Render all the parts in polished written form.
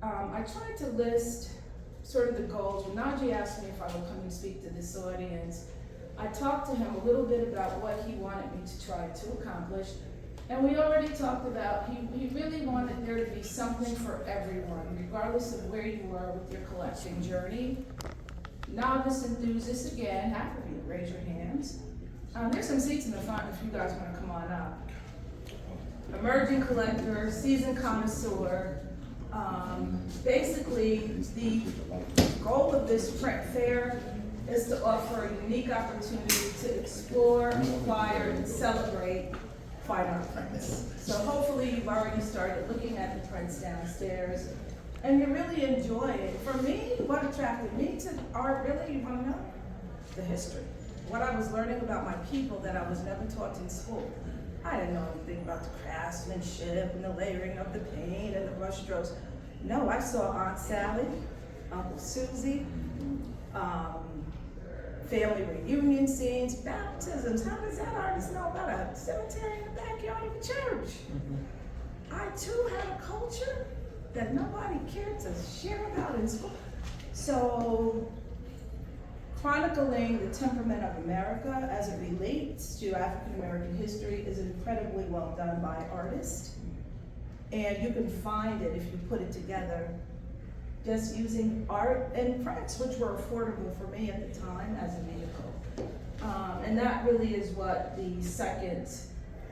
I tried to list sort of the goals. When Najee asked me if I would come and speak to this audience, I talked to him a little bit about what he wanted me to try to accomplish. And we already talked about, he really wanted there to be something for everyone, regardless of where you were with your collecting journey. Novice enthusiasts, again, half of you, raise your hands. There's some seats in the front if you guys want to come on up. Emerging collector, seasoned connoisseur. Basically, the goal of this print fair is to offer a unique opportunity to explore, acquire, and celebrate fine art prints. So hopefully you've already started looking at the prints downstairs and you really enjoy it. For me, what attracted me to art, really, you want to know? The history. What I was learning about my people that I was never taught in school. I didn't know anything about the craftsmanship and the layering of the paint and the brush strokes. No, I saw Aunt Sally, Uncle Susie, family reunion scenes, baptisms. How does that artist know about a cemetery in the backyard of a church? I too had a culture that nobody cared to share about in school. So, chronicling the temperament of America as it relates to African American history is incredibly well done by artists. And you can find it if you put it together just using art and prints, which were affordable for me at the time as a vehicle. And that really is what the second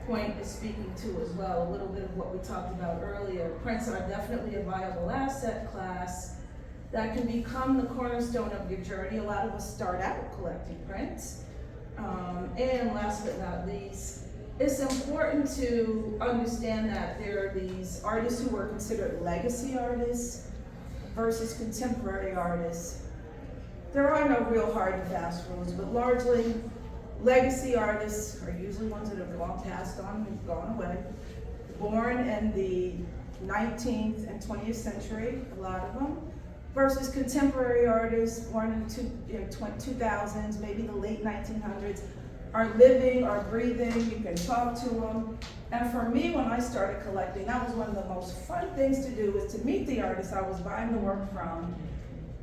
point is speaking to as well, a little bit of what we talked about earlier. Prints are definitely a viable asset class that can become the cornerstone of your journey. A lot of us start out collecting prints. And last but not least, it's important to understand that there are these artists who are considered legacy artists versus contemporary artists. There are no real hard and fast rules, but largely legacy artists are usually ones that have long passed on and gone away. Born in the 19th and 20th century, a lot of them, versus contemporary artists born in the 2000s, maybe the late 1900s, are living, are breathing, you can talk to them. And for me, when I started collecting, that was one of the most fun things to do, was to meet the artists I was buying the work from,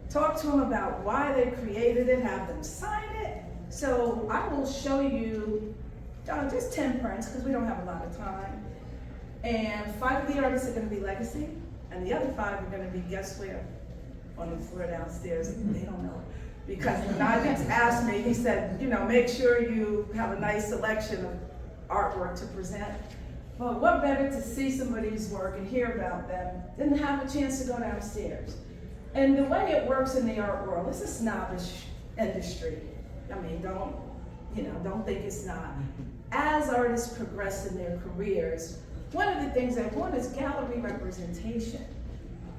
talk to them about why they created it, have them sign it. So I will show you just 10 prints, because we don't have a lot of time. And 5 of the artists are gonna be legacy, and the other 5 are gonna be, guess where? On the floor downstairs. They don't know. Because when I just asked me, he said, make sure you have a nice selection of artwork to present. Well, what better to see somebody's work and hear about them than to have a chance to go downstairs? And the way it works in the art world, it's a snobbish industry. I mean, don't think it's not. As artists progress in their careers, one of the things they want is gallery representation.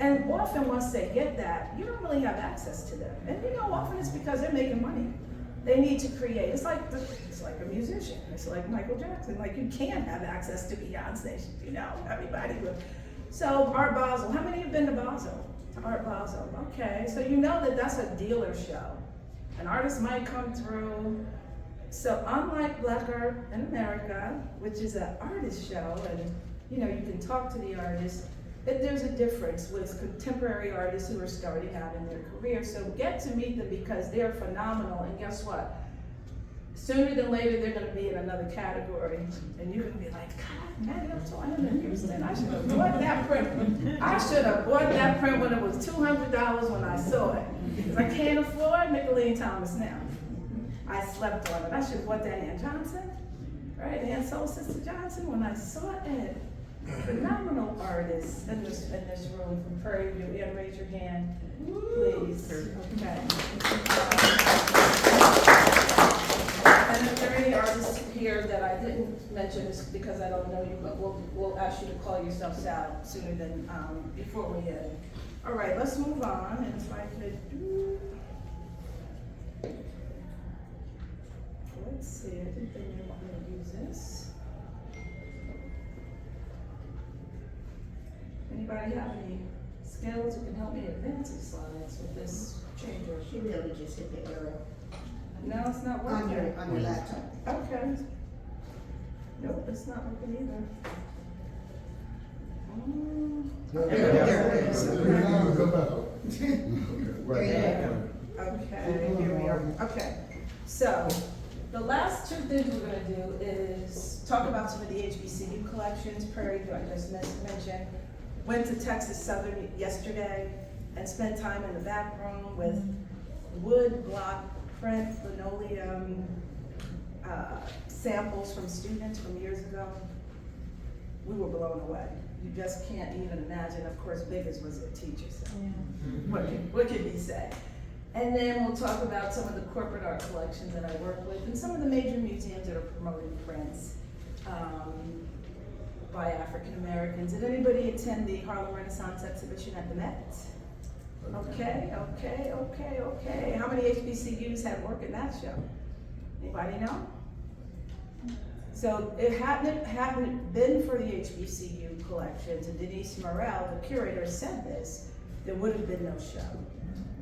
And often once they get that, you don't really have access to them. And often it's because they're making money. They need to create. It's like a musician. It's like Michael Jackson. Like, you can't have access to Beyonce, everybody would. So Art Basel, how many have been to Basel? To Art Basel, okay. So that's a dealer show. An artist might come through. So unlike Black Art in America, which is an artist show, and you can talk to the artist, there's a difference with contemporary artists who are starting out in their career. So get to meet them because they're phenomenal. And guess what? Sooner than later, they're going to be in another category. And you're going to be like, God, man, I'm so in Houston. I should have bought that print. I should have bought that print when it was $200 when I saw it. Because I can't afford Nicolene Thomas now. I slept on it. I should have bought that Ann Johnson. Right? Ann Soul Sister Johnson when I saw it. Phenomenal artists in this room from Prairie View. And raise your hand, please. Okay. And if there are any artists here that I didn't mention, it's because I don't know you, but we'll ask you to call yourselves out sooner than before we end. All right, let's move on. And if I could let's see, I think they may want me to use this. Anybody have any skills who can help me advance the slides with this changer? She really just hit the arrow. No, it's not working. On your laptop. Okay. Nope, it's not working either. There it is. Okay, here we are. Okay, so the last two things we're gonna do is talk about some of the HBCU collections. Prairie, who I just mentioned, went to Texas Southern yesterday and spent time in the back room with wood, block, print, linoleum, samples from students from years ago. We were blown away. You just can't even imagine. Of course, Biggers was a teacher, so what can he say? And then we'll talk about some of the corporate art collections that I work with and some of the major museums that are promoting prints by African Americans. Did anybody attend the Harlem Renaissance exhibition at the Met? Okay. How many HBCUs had work in that show? Anybody know? So it hadn't been for the HBCU collections, and Denise Morel, the curator, said this, there would have been no show.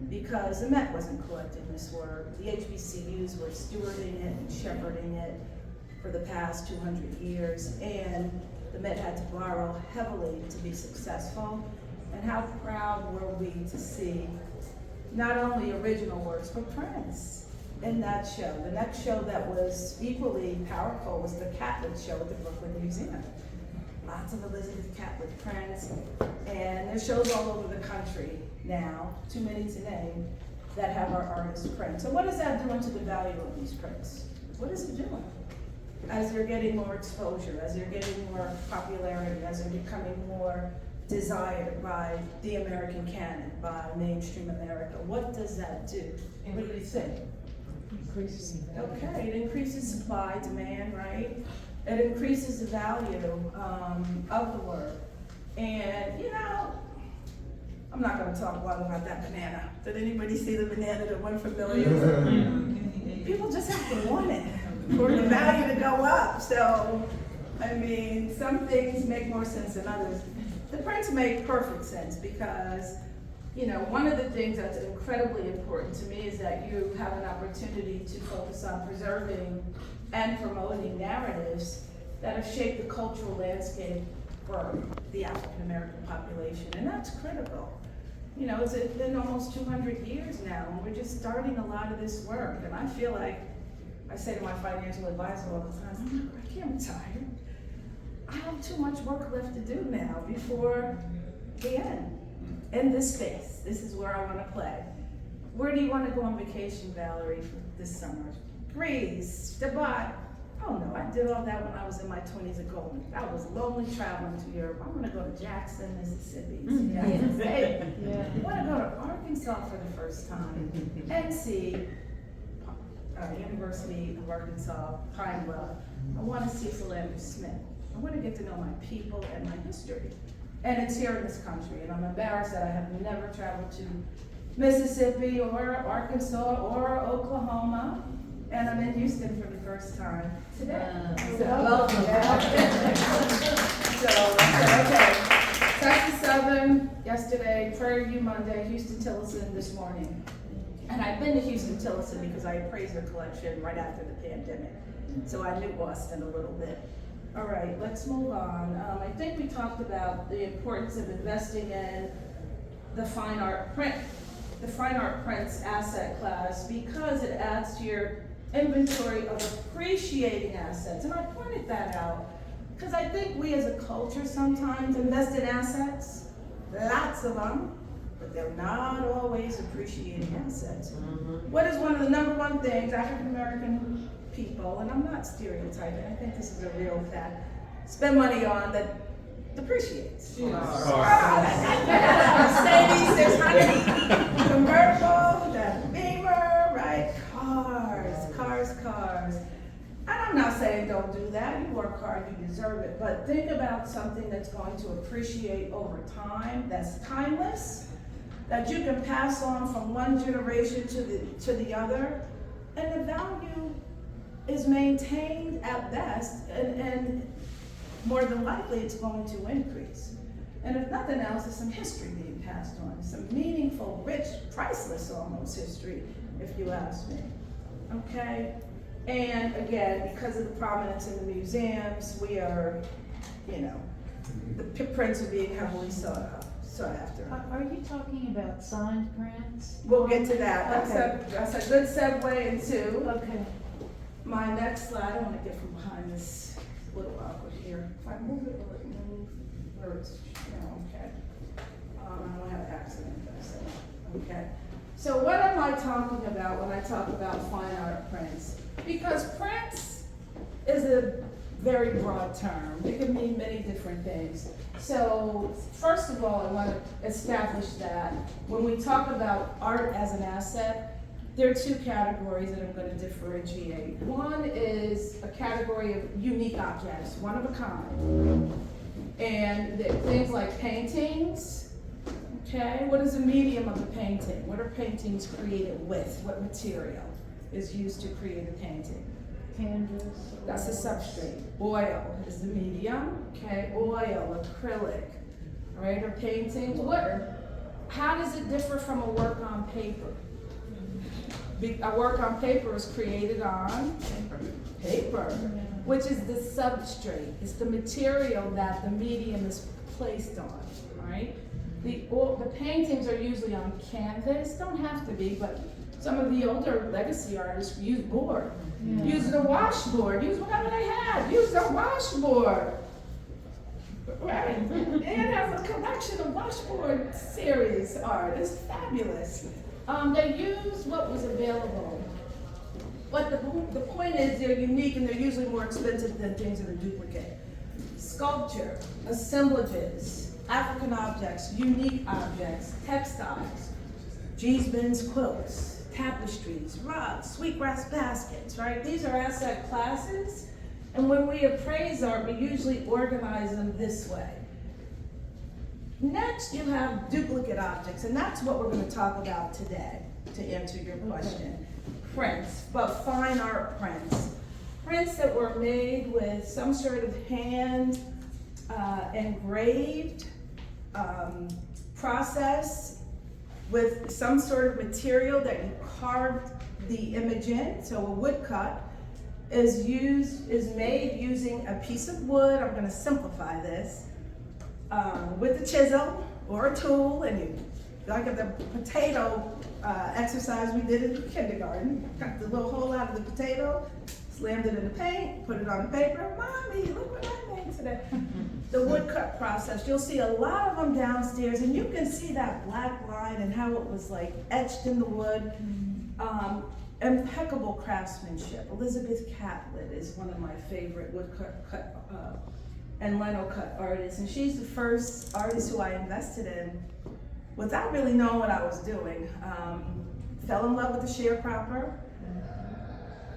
Because the Met wasn't collecting this work. The HBCUs were stewarding it and shepherding it for the past 200 years, and the Met had to borrow heavily to be successful. And how proud were we to see not only original works, but prints in that show. The next show that was equally powerful was the Catlett show at the Brooklyn Museum. Lots of Elizabeth Catlett prints, and there's shows all over the country now, too many to name, that have our artists print. So what is that doing to the value of these prints? What is it doing? As they're getting more exposure, as they're getting more popularity, as they're becoming more desired by the American canon, by mainstream America, what does that do? What do you think? Okay, it increases supply, demand, right? It increases the value of the work. And, you know, I'm not going to talk long about that banana. Did anybody see the banana that went for millions? People just have to want it for the value to go up. So, I mean, some things make more sense than others. The prints make perfect sense because, you know, one of the things that's incredibly important to me is that you have an opportunity to focus on preserving and promoting narratives that have shaped the cultural landscape for the African American population, and that's critical. You know, it's been almost 200 years now, and we're just starting a lot of this work, and I feel like, I say to my financial advisor all the time, I can't retire. I have too much work left to do now before the end. In this space, this is where I want to play. Where do you want to go on vacation, Valerie, for this summer? Greece, Dubai. Oh no, I did all that when I was in my 20s at Goldman. I was lonely traveling to Europe. I want to go to Jackson, Mississippi. I want to go to Arkansas for the first time and see University of Arkansas, Pinewell. I want to see Philander Smith. I want to get to know my people and my history. And it's here in this country, and I'm embarrassed that I have never traveled to Mississippi or Arkansas or Oklahoma, and I'm in Houston for the first time today. Welcome. Okay. Texas Southern yesterday, Prairie View Monday, Houston Tillotson this morning. And I've been to Houston Tillotson because I appraised their collection right after the pandemic. So I knew Boston a little bit. All right, let's move on. I think we talked about the importance of investing in the fine art prints asset class because it adds to your inventory of appreciating assets. And I pointed that out because I think we as a culture sometimes invest in assets, lots of them, but they're not always appreciating assets. What is one of the number one things African American people, and I'm not stereotyping, I think this is a real fact, spend money on that depreciates? Mercedes 600, convertible, that Beamer, right? Cars. And I'm not saying don't do that, you work hard, you deserve it, but think about something that's going to appreciate over time, that's timeless, that you can pass on from one generation to the other, and the value is maintained at best, and more than likely it's going to increase. And if nothing else, there's some history being passed on, some meaningful, rich, priceless almost history, if you ask me. Okay? And again, because of the prominence in the museums, we are, you know, the prints are being heavily sought so I have to. Are you talking about signed prints? We'll get to that. Okay. That's a good segue into Okay. my next slide. I want to get from behind this. It's a little awkward here. If I move it, will it move? Or it's, okay. I don't have an accident though, so, okay. So what am I talking about when I talk about fine art prints? Because prints is a very broad term. It can mean many different things. So first of all, I want to establish that when we talk about art as an asset, there are two categories that I'm going to differentiate. One is a category of unique objects, one of a kind. And things like paintings, okay? What is the medium of the painting? What are paintings created with? What material is used to create a painting? Canvas. That's the substrate. Oil is the medium, okay? Oil, acrylic, right? Or paintings. How does it differ from a work on paper? A work on paper is created on paper, which is the substrate. It's the material that the medium is placed on, right? The paintings are usually on canvas, don't have to be, but some of the older legacy artists use board, use the washboard, use whatever they had, use the washboard. Right, and has a collection of washboard series art, it's fabulous. They use what was available, but the point is they're unique and they're usually more expensive than things that are duplicate. Sculpture, assemblages, African objects, unique objects, textiles, Geesman's quilts, tapestries, rugs, sweetgrass baskets, right? These are asset classes, and when we appraise art, we usually organize them this way. Next, you have duplicate objects, and that's what we're going to talk about today, to answer your question. Prints, but fine art prints. Prints that were made with some sort of hand engraved process with some sort of material that you carved the image in. So a woodcut is made using a piece of wood. I'm going to simplify this. With a chisel or a tool, and you, like at the potato exercise we did in kindergarten, cut the little hole out of the potato, slammed it in the paint, put it on the paper. Mommy, look what I made today. The woodcut process, you'll see a lot of them downstairs, and you can see that black line and how it was like etched in the wood. Impeccable craftsmanship. Elizabeth Catlett is one of my favorite woodcut and lino-cut artists, and she's the first artist who I invested in without really knowing what I was doing. Fell in love with the sharecropper.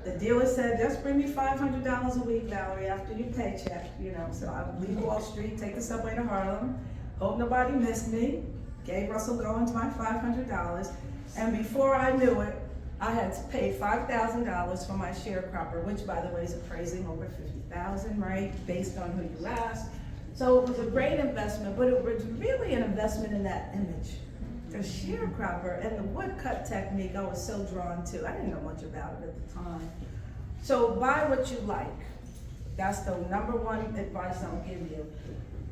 The dealer said, just bring me $500 a week, Valerie, after your paycheck, so I would leave Wall Street, take the subway to Harlem, hope nobody missed me, gave Russell Goins my $500, and before I knew it, I had to pay $5,000 for my sharecropper, which by the way is appraising over $50,000, right? Based on who you ask. So it was a great investment, but it was really an investment in that image. The sharecropper and the woodcut technique I was so drawn to. I didn't know much about it at the time. So buy what you like. That's the number one advice I'll give you.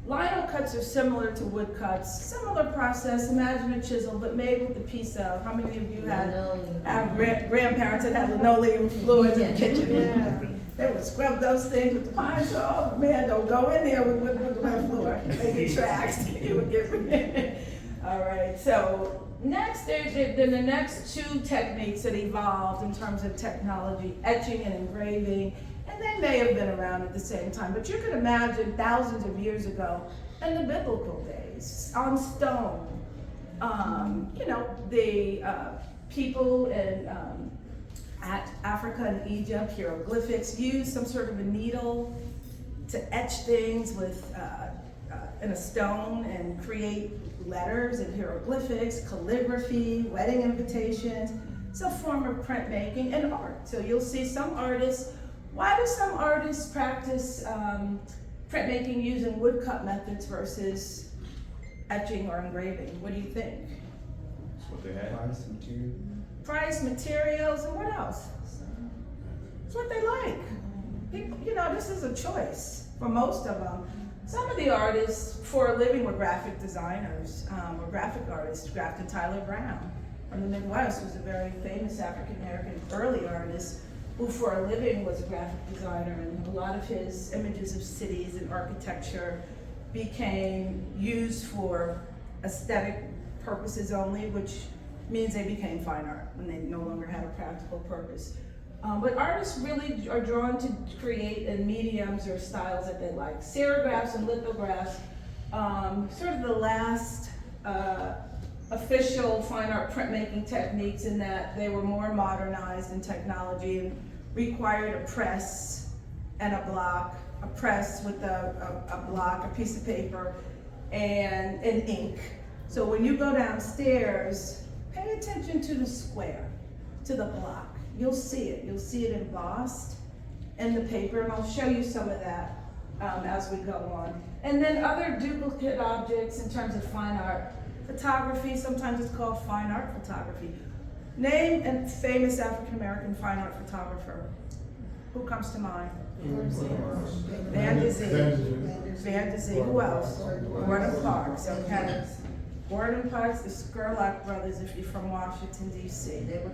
Lino cuts are similar to woodcuts, similar process, imagine a chisel, but made with a piece of, how many of you had grandparents that had linoleum floors in the kitchen? Yeah. They would scrub those things with the pine saw. Man, don't go in there with the wet floor. They get tracks. You would get all right, so next, then the next two techniques that evolved in terms of technology, etching and engraving, and they may have been around at the same time, but you can imagine thousands of years ago, in the biblical days, on stone, the people in Africa and Egypt, hieroglyphics, used some sort of a needle to etch things with in a stone and create letters and hieroglyphics, calligraphy, wedding invitations. It's a form of printmaking and art. So you'll see some artists. Why do some artists practice printmaking using woodcut methods versus etching or engraving? What do you think? That's what they had. Price, materials, and what else? It's what they like. This is a choice for most of them. Some of the artists for a living were graphic designers, or graphic artists. Grafton Tyler Brown from the Midwest was a very famous African-American early artist who for a living was a graphic designer, and a lot of his images of cities and architecture became used for aesthetic purposes only, which means they became fine art when they no longer had a practical purpose. But artists really are drawn to create in mediums or styles that they like. Serigraphs and lithographs, sort of the last official fine art printmaking techniques in that they were more modernized in technology and required a press and a block, a press with a block, a piece of paper, and an ink. So when you go downstairs, pay attention to the square, to the block. You'll see it. You'll see it embossed in the paper, and I'll show you some of that as we go on. And then other duplicate objects in terms of fine art. Photography, sometimes it's called fine art photography. Name a famous African-American fine art photographer. Who comes to mind? Van de Zee. Who else? Gordon Parks, okay. Gordon Parks, the Skurlock brothers, if you're from Washington, D.C. They were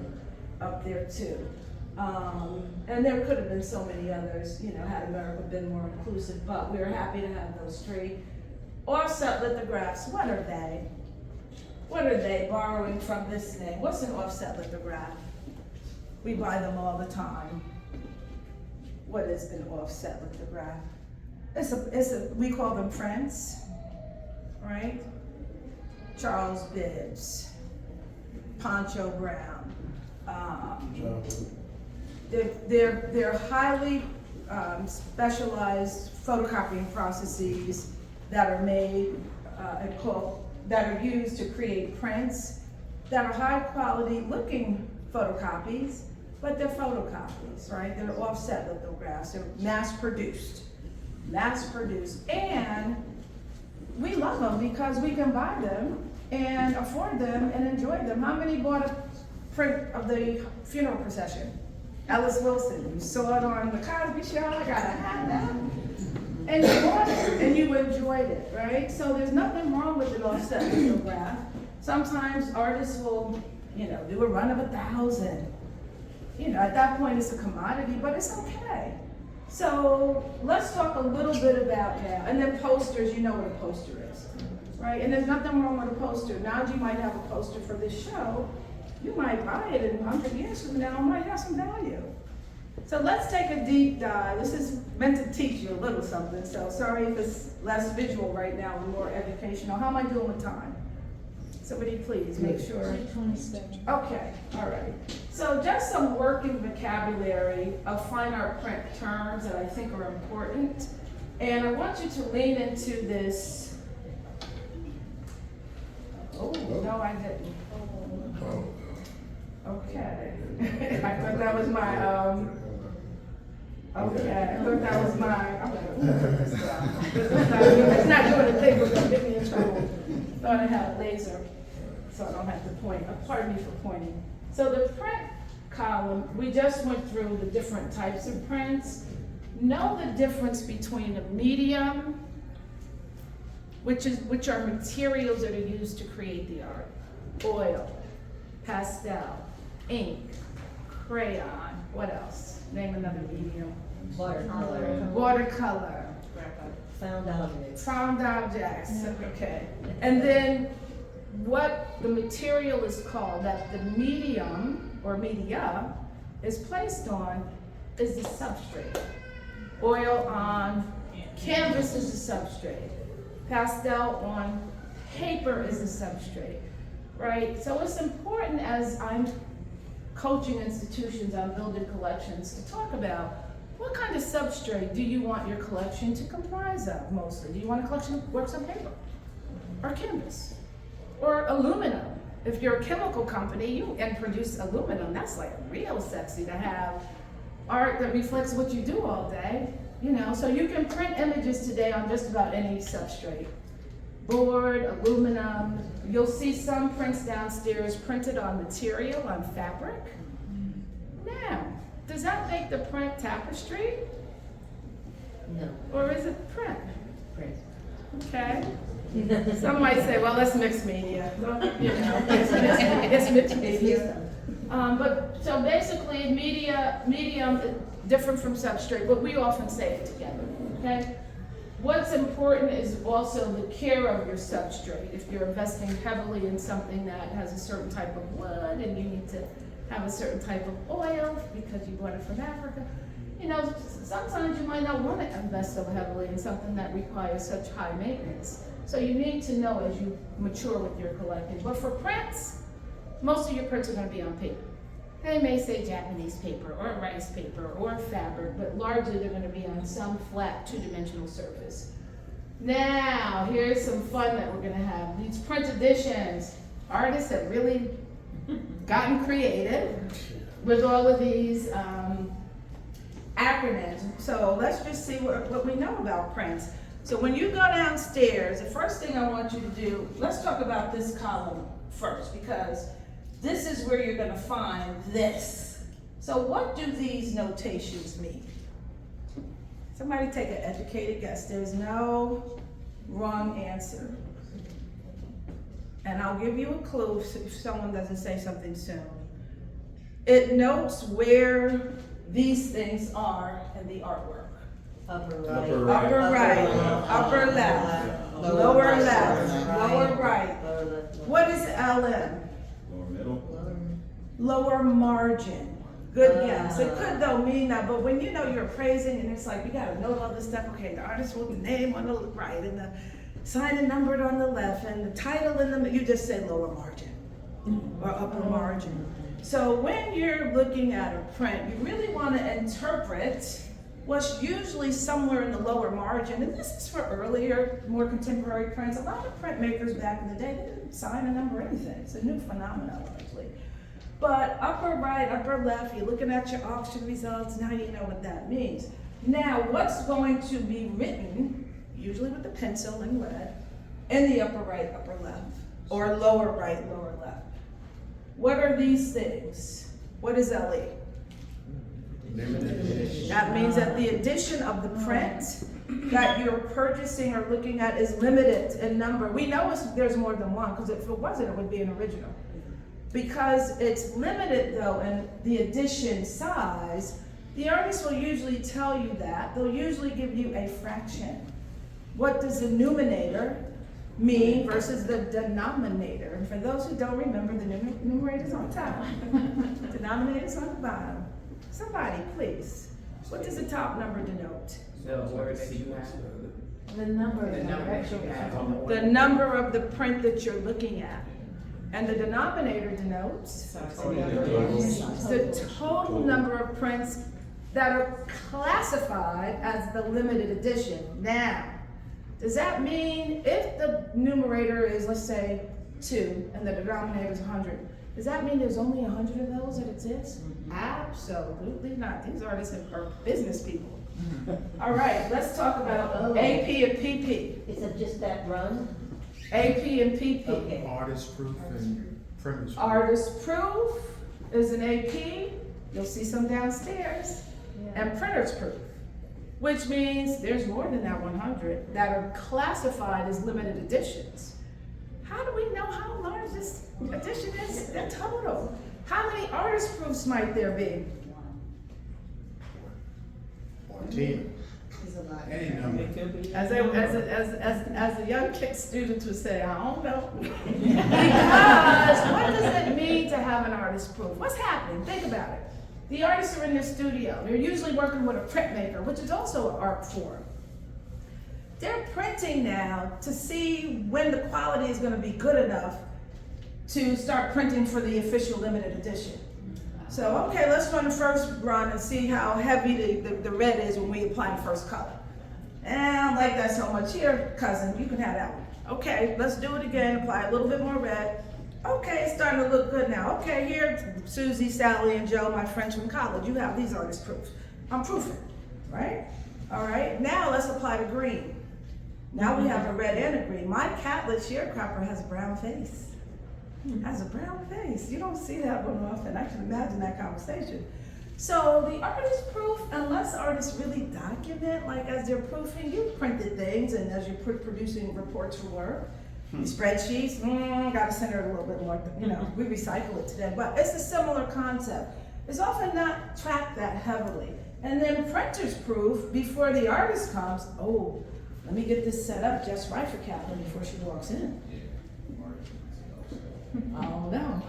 up there too. And there could have been so many others, you know, had America been more inclusive, but we were happy to have those three. Offset lithographs, what are they? What are they borrowing from this name? What's an offset lithograph? We buy them all the time. What is an offset lithograph? We call them prints, right? Charles Bibbs, Pancho Brown. They're highly specialized photocopying processes that are made that are used to create prints that are high quality looking photocopies, but they're photocopies, right? They're offset lithographs. They're mass produced, and we love them because we can buy them and afford them and enjoy them. How many bought a print of the funeral procession? Ellis Wilson, you saw it on the Cosby Show, I gotta have that. And you bought it, and you enjoyed it, right? So there's nothing wrong with an offset lithograph. Sometimes artists will, you know, do a run of 1,000. You know, at that point it's a commodity, but it's okay. So let's talk a little bit about now, and then posters, you know what a poster is, right? And there's nothing wrong with a poster. Now you might have a poster for this show. You might buy it in 100 years from now, it might have some value. So let's take a deep dive. This is meant to teach you a little something, so sorry if it's less visual right now and more educational. How am I doing with time? Somebody please make sure. 27. Okay, all right. So just some working vocabulary of fine art print terms that I think are important. And I want you to lean into this. Oh, no, I didn't. Okay. I thought that was my, okay, I thought that was my, I'm gonna put this down. It's not doing a thing, it's gonna get me in trouble. Thought I had a laser, so I don't have to point. Pardon me for pointing. So the print column, we just went through the different types of prints. Know the difference between a medium, which are materials that are used to create the art. Oil, pastel, ink, crayon, what else? Name another medium. Watercolor. Found objects. Found objects, okay. And then what the material is called, that the medium or media is placed on, is the substrate. Oil on canvas is the substrate. Pastel on paper is the substrate, right? So it's important as I'm coaching institutions on building collections to talk about what kind of substrate do you want your collection to comprise of mostly? Do you want a collection that works on paper or canvas or aluminum? If you're a chemical company and produce aluminum, that's like real sexy to have art that reflects what you do all day, you know? So you can print images today on just about any substrate. Board, aluminum, you'll see some prints downstairs printed on material, on fabric. Now, does that make the print tapestry? No. Or is it print? Okay. Some might say, well, that's mixed media. Well, you know, it's mixed media. But so basically, medium is different from substrate, but we often say it together. Okay. What's important is also the care of your substrate. If you're investing heavily in something that has a certain type of wood and you need to have a certain type of oil because you bought it from Africa, you know, sometimes you might not want to invest so heavily in something that requires such high maintenance. So you need to know as you mature with your collecting. But for prints, most of your prints are going to be on paper. They may say Japanese paper or rice paper or fabric, but largely they're going to be on some flat two-dimensional surface. Now, here's some fun that we're going to have. These print editions, artists have really gotten creative with all of these acronyms. So let's just see what we know about prints. So when you go downstairs, the first thing I want you to do, let's talk about this column first, because this is where you're gonna find this. So what do these notations mean? Somebody take an educated guess. There's no wrong answer. And I'll give you a clue if someone doesn't say something soon. It notes where these things are in the artwork. Upper right. Upper right. Upper right, upper left, lower left, lower right. Lower left. What is LM? Lower middle. Lower margin. Good guess. It could though mean that, but when you know you're appraising and it's like you gotta note all this stuff, okay, the artist with the name on the right and the sign and numbered on the left and the title in the, you just say lower margin or upper margin. So when you're looking at a print, you really want to interpret what's usually somewhere in the lower margin, and this is for earlier, more contemporary prints. A lot of printmakers back in the day, they didn't sign a number or anything. It's a new phenomenon largely. But upper right, upper left, you're looking at your auction results, now you know what that means. Now, what's going to be written, usually with the pencil in red, in the upper right, upper left, or lower right, lower left? What are these things? What is LE? That means that the edition of the print that you're purchasing or looking at is limited in number. We know there's more than one, because if it wasn't, it would be an original. Because it's limited though in the edition size, the artist will usually tell you that. They'll usually give you a fraction. What does the numerator mean versus the denominator? And for those who don't remember, the numerator's on top, denominator's on the bottom. Somebody, please. What does the top number denote? The word that you have. The number The of number that you have on the The order. number of the print that you're looking at. And the denominator denotes the total number of prints that are classified as the limited edition. Now, does that mean if the numerator is, let's say, 2 and the denominator is 100, does that mean there's only 100 of those that exist? Absolutely not. These artists are business people. All right, let's talk about AP and PP. Is it just that run? AP and PP. Okay. Artist proof and printers. Artist proof is an AP. You'll see some downstairs. And printer's proof, which means there's more than that 100 that are classified as limited editions. How do we know how large this edition is? The total. How many artist proofs might there be? Or 10. Any number. It could be. As a young kid student would say, I don't know. Because what does it mean to have an artist proof? What's happening? Think about it. The artists are in their studio. They're usually working with a printmaker, which is also an art form. They're printing now to see when the quality is going to be good enough to start printing for the official limited edition. So, okay, let's run the first run and see how heavy the red is when we apply the first color. And I don't like that so much. Here, cousin, you can have that one. Okay, let's do it again, apply a little bit more red. Okay, it's starting to look good now. Okay, here, Susie, Sally, and Joe, my friends from college, you have these artist proofs. I'm proofing, right? All right, now let's apply the green. Now we have a red and a green. My catlet sharecropper has a brown face. Has a brown face. You don't see that one often. I can imagine that conversation. So the artist proof, unless artists really document, like as they're proofing, you printed things and as you're producing reports for work, spreadsheets, gotta center it a little bit more, we recycle it today, but it's a similar concept. It's often not tracked that heavily. And then printer's proof, before the artist comes, oh, let me get this set up just right for Catherine before she walks in. Oh no.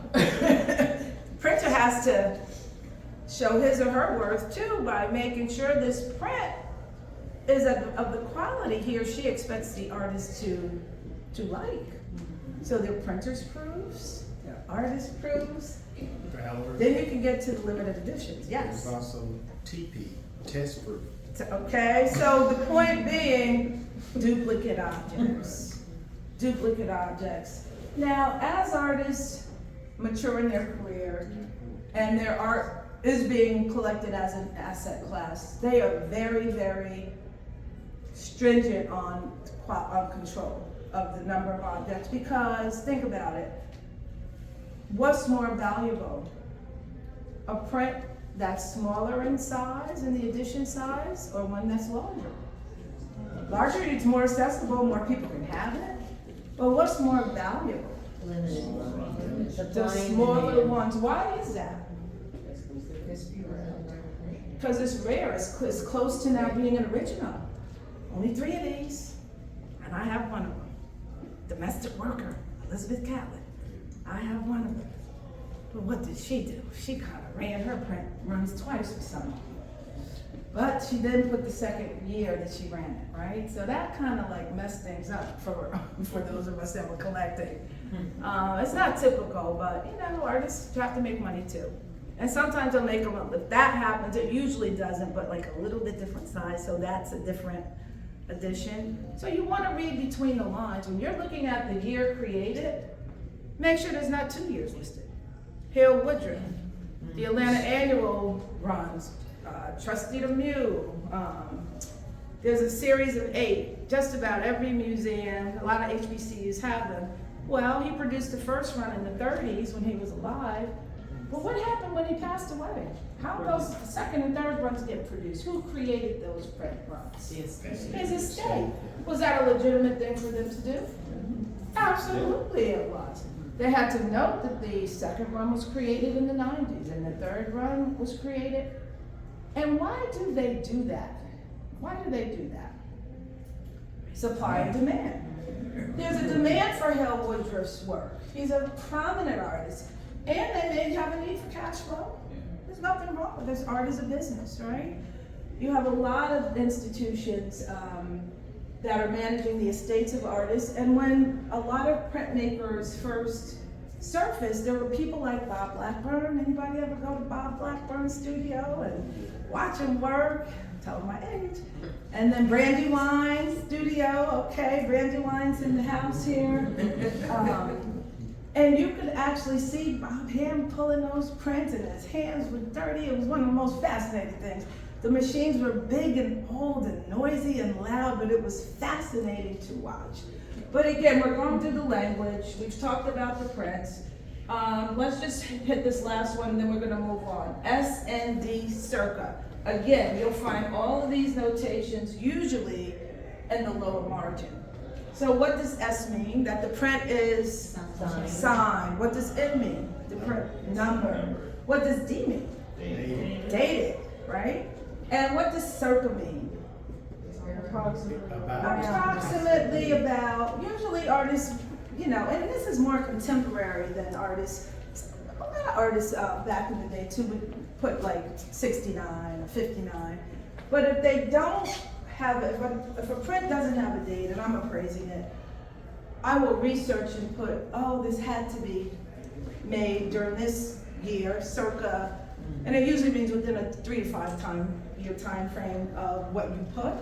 Printer has to show his or her worth too by making sure this print is of the quality he or she expects the artist to like. So their printer's proofs, their artist proofs. Valerie. Then you can get to the limited editions, yes. There's also TP, test proof. Okay, so the point being, duplicate objects. Duplicate objects. Now, as artists mature in their career and their art is being collected as an asset class, they are very, very stringent on control of the number of objects, because think about it. What's more valuable? A print that's smaller in size, in the edition size, or one that's larger? Larger, it's more accessible, more people can have it. But what's more valuable? Limited. The smaller ones. Why is that? Because it's rare. It's close to now being an original. Only 3 of these, and I have one of them. Domestic worker, Elizabeth Catlett. I have one of them. But what did she do? She kind of ran her print runs twice or something. But she didn't put the second year that she ran it, right? So that kind of like messed things up for those of us that were collecting. It's not typical, but artists have to make money too. And sometimes they'll make them up. If that happens, it usually doesn't, but like a little bit different size, so that's a different edition. So you want to read between the lines. When you're looking at the year created, make sure there's not 2 years listed. Hill Woodruff, the Atlanta Annual runs, Trustee Mew. There's a series of 8. Just about every museum, a lot of HBCUs have them. Well, he produced the first run in the 30s when he was alive. But what happened when he passed away? How those second and third runs get produced? Who created those print runs? His estate. Was that a legitimate thing for them to do? Absolutely it was. They had to note that the second run was created in the 90s and the third run was created. And why do they do that? Why do they do that? Supply and demand. There's a demand for Hill Woodruff's work. He's a prominent artist. And they may have a need for cash flow. There's nothing wrong with this. Art is a business, right? You have a lot of institutions that are managing the estates of artists. And when a lot of printmakers first surfaced, there were people like Bob Blackburn. Anybody ever go to Bob Blackburn's studio and watch him work? Tell them my age. And then Brandywine's studio. Okay, Brandywine's in the house here. And you could actually see Bob hand pulling those prints, and his hands were dirty. It was one of the most fascinating things. The machines were big and old and noisy and loud, but it was fascinating to watch. But again, we're going through the language. We've talked about the prints. Let's just hit this last one, and then we're gonna move on. S&D circa. Again, you'll find all of these notations usually in the lower margin. So what does S mean? That the print is signed. What does N mean? The print number. What does D mean? Dated, right? And what does circa mean? Approximately about, usually artists, and this is more contemporary than artists. A lot of artists back in the day too would put like 69 or 59. But if they don't have it, if a print doesn't have a date and I'm appraising it, I will research and put, oh, this had to be made during this year, circa, and it usually means within a 3 to 5 year time frame of what you put,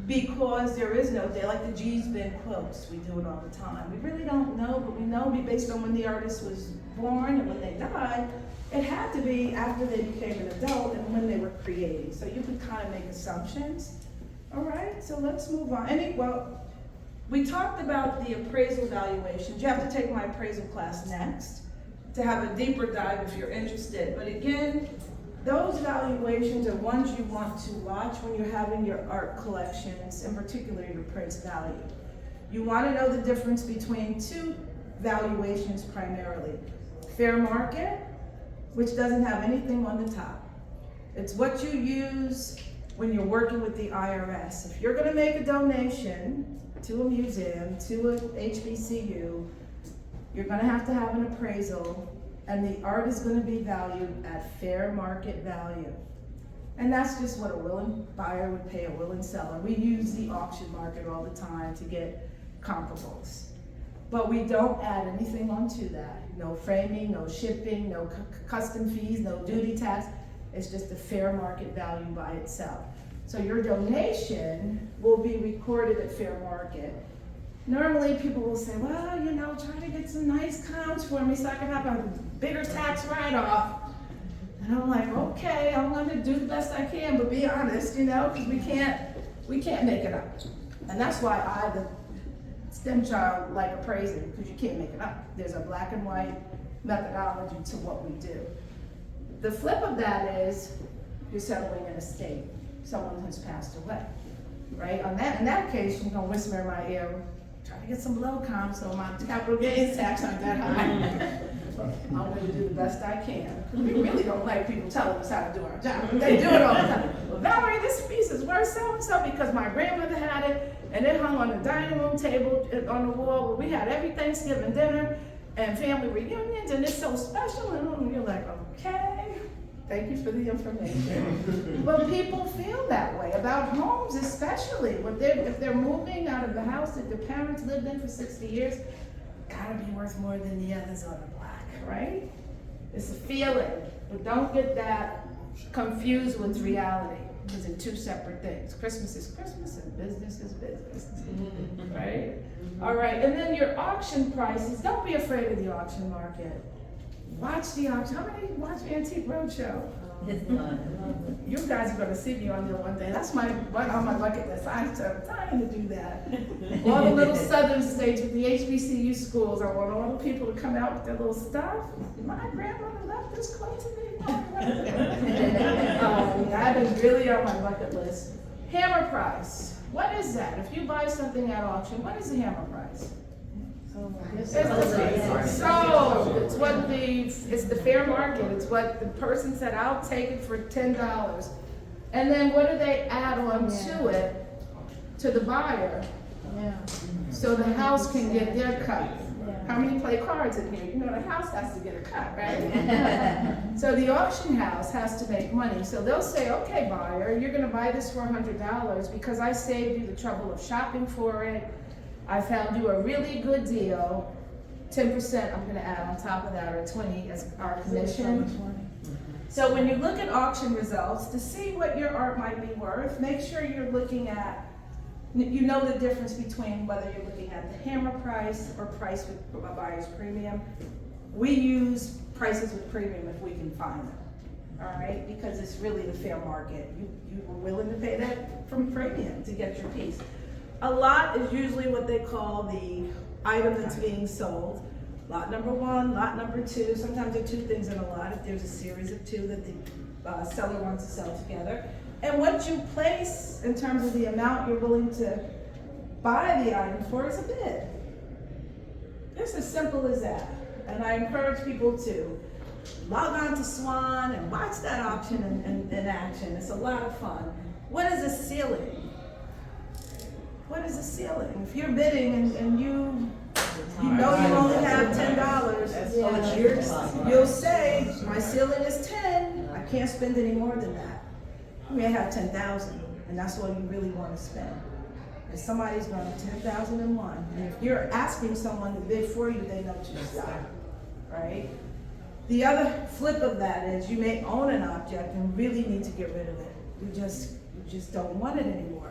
because there is no date, like the G's bin quotes, we do it all the time. We really don't know, but we know based on when the artist was born and when they died, it had to be after they became an adult and when they were creating. So you could kind of make assumptions. All right, so let's move on. We talked about the appraisal valuations. You have to take my appraisal class next to have a deeper dive if you're interested. But again, those valuations are ones you want to watch when you're having your art collections, in particular your prints value. You want to know the difference between two valuations primarily. Fair market, which doesn't have anything on the top. It's what you use when you're working with the IRS. If you're going to make a donation to a museum, to a HBCU, you're going to have an appraisal, and the art is going to be valued at fair market value. And that's just what a willing buyer would pay a willing seller. We use the auction market all the time to get comparables. But we don't add anything onto that. No framing, no shipping, no custom fees, no duty tax. It's just a fair market value by itself. So your donation will be recorded at fair market. Normally people will say, well, you know, try to get some nice comps for me so I can have a bigger tax write-off. And I'm like, okay, I'm gonna do the best I can, but be honest, you know, because we can't make it up. And that's why I, the STEM child, like appraising, because you can't make it up. There's a black and white methodology to what we do. The flip of that is you're settling an estate. Someone has passed away, right? In that case, you're gonna whisper in my ear, try to get some low comps so my capital gains tax aren't that high. I'm gonna do the best I can. We really don't like people telling us how to do our job. They do it all the time. Well, Valerie, this piece is worth so-and-so because my grandmother had it and it hung on the dining room table on the wall where we had every Thanksgiving dinner and family reunions, and it's so special. And you're like, okay, thank you for the information. But people feel that way about homes, especially if they're moving out of the house that their parents lived in for 60 years. Gotta be worth more than the others on the block, right? It's a feeling, but don't get that confused with reality, because they're two separate things. Christmas is Christmas and business is business, right? All right, and then your auction prices, don't be afraid of the auction market. Watch the auction. How many watch Antique Roadshow? You guys are gonna see me on there one day. That's on my bucket list. I'm trying to do that. All the little southern states with the HBCU schools, I want all the people to come out with their little stuff. My grandmother left this close to me. That is really on my bucket list. Hammer price. What is that? If you buy something at auction, what is the hammer price? It's the fair market. It's what the person said, I'll take it for $10. And then what do they add on to it, to the buyer? Yeah. So the house can get their cut. How many play cards in here? You know the house has to get a cut, right? So the auction house has to make money. So they'll say, okay, buyer, you're gonna buy this for $100 because I saved you the trouble of shopping for it. I found you a really good deal. 10% I'm gonna add on top of that, or 20 as our commission. So when you look at auction results, to see what your art might be worth, make sure you're looking at, you know the difference between whether you're looking at the hammer price or price with a buyer's premium. We use prices with premium if we can find them, all right? Because it's really the fair market. You were willing to pay that from premium to get your piece. A lot is usually what they call the item that's being sold. Lot number one, lot number two. Sometimes there are two things in a lot if there's a series of two that the seller wants to sell together. And what you place in terms of the amount you're willing to buy the item for is a bid. It's as simple as that. And I encourage people to log on to Swan and watch that auction in action. It's a lot of fun. What is a ceiling? What is a ceiling? If you're bidding and you know you only have $10, you'll say, my ceiling is 10, I can't spend any more than that. You may have 10,000, and that's all you really want to spend. And somebody's going 10,001, and if you're asking someone to bid for you, they know to stop, right? The other flip of that is you may own an object and really need to get rid of it. You just don't want it anymore.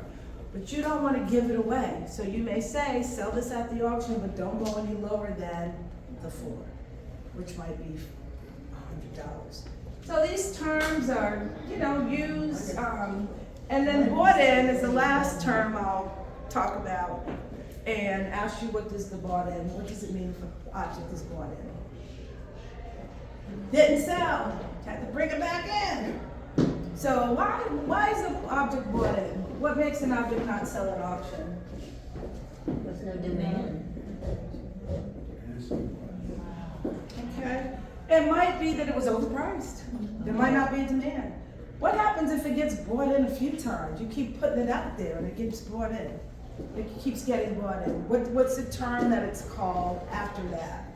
But you don't want to give it away. So you may say, sell this at the auction, but don't go any lower than the floor, which might be $100. So these terms are, used, and then bought in is the last term I'll talk about and ask you, what does the bought in, what does it mean if an object is bought in? Didn't sell. Had to bring it back in. So why is the object brought in? What makes an object not sell at auction? There's no demand. Okay? It might be that it was overpriced. There might not be a demand. What happens if it gets brought in a few times? You keep putting it out there and it gets brought in. It keeps getting brought in. What's the term that it's called after that?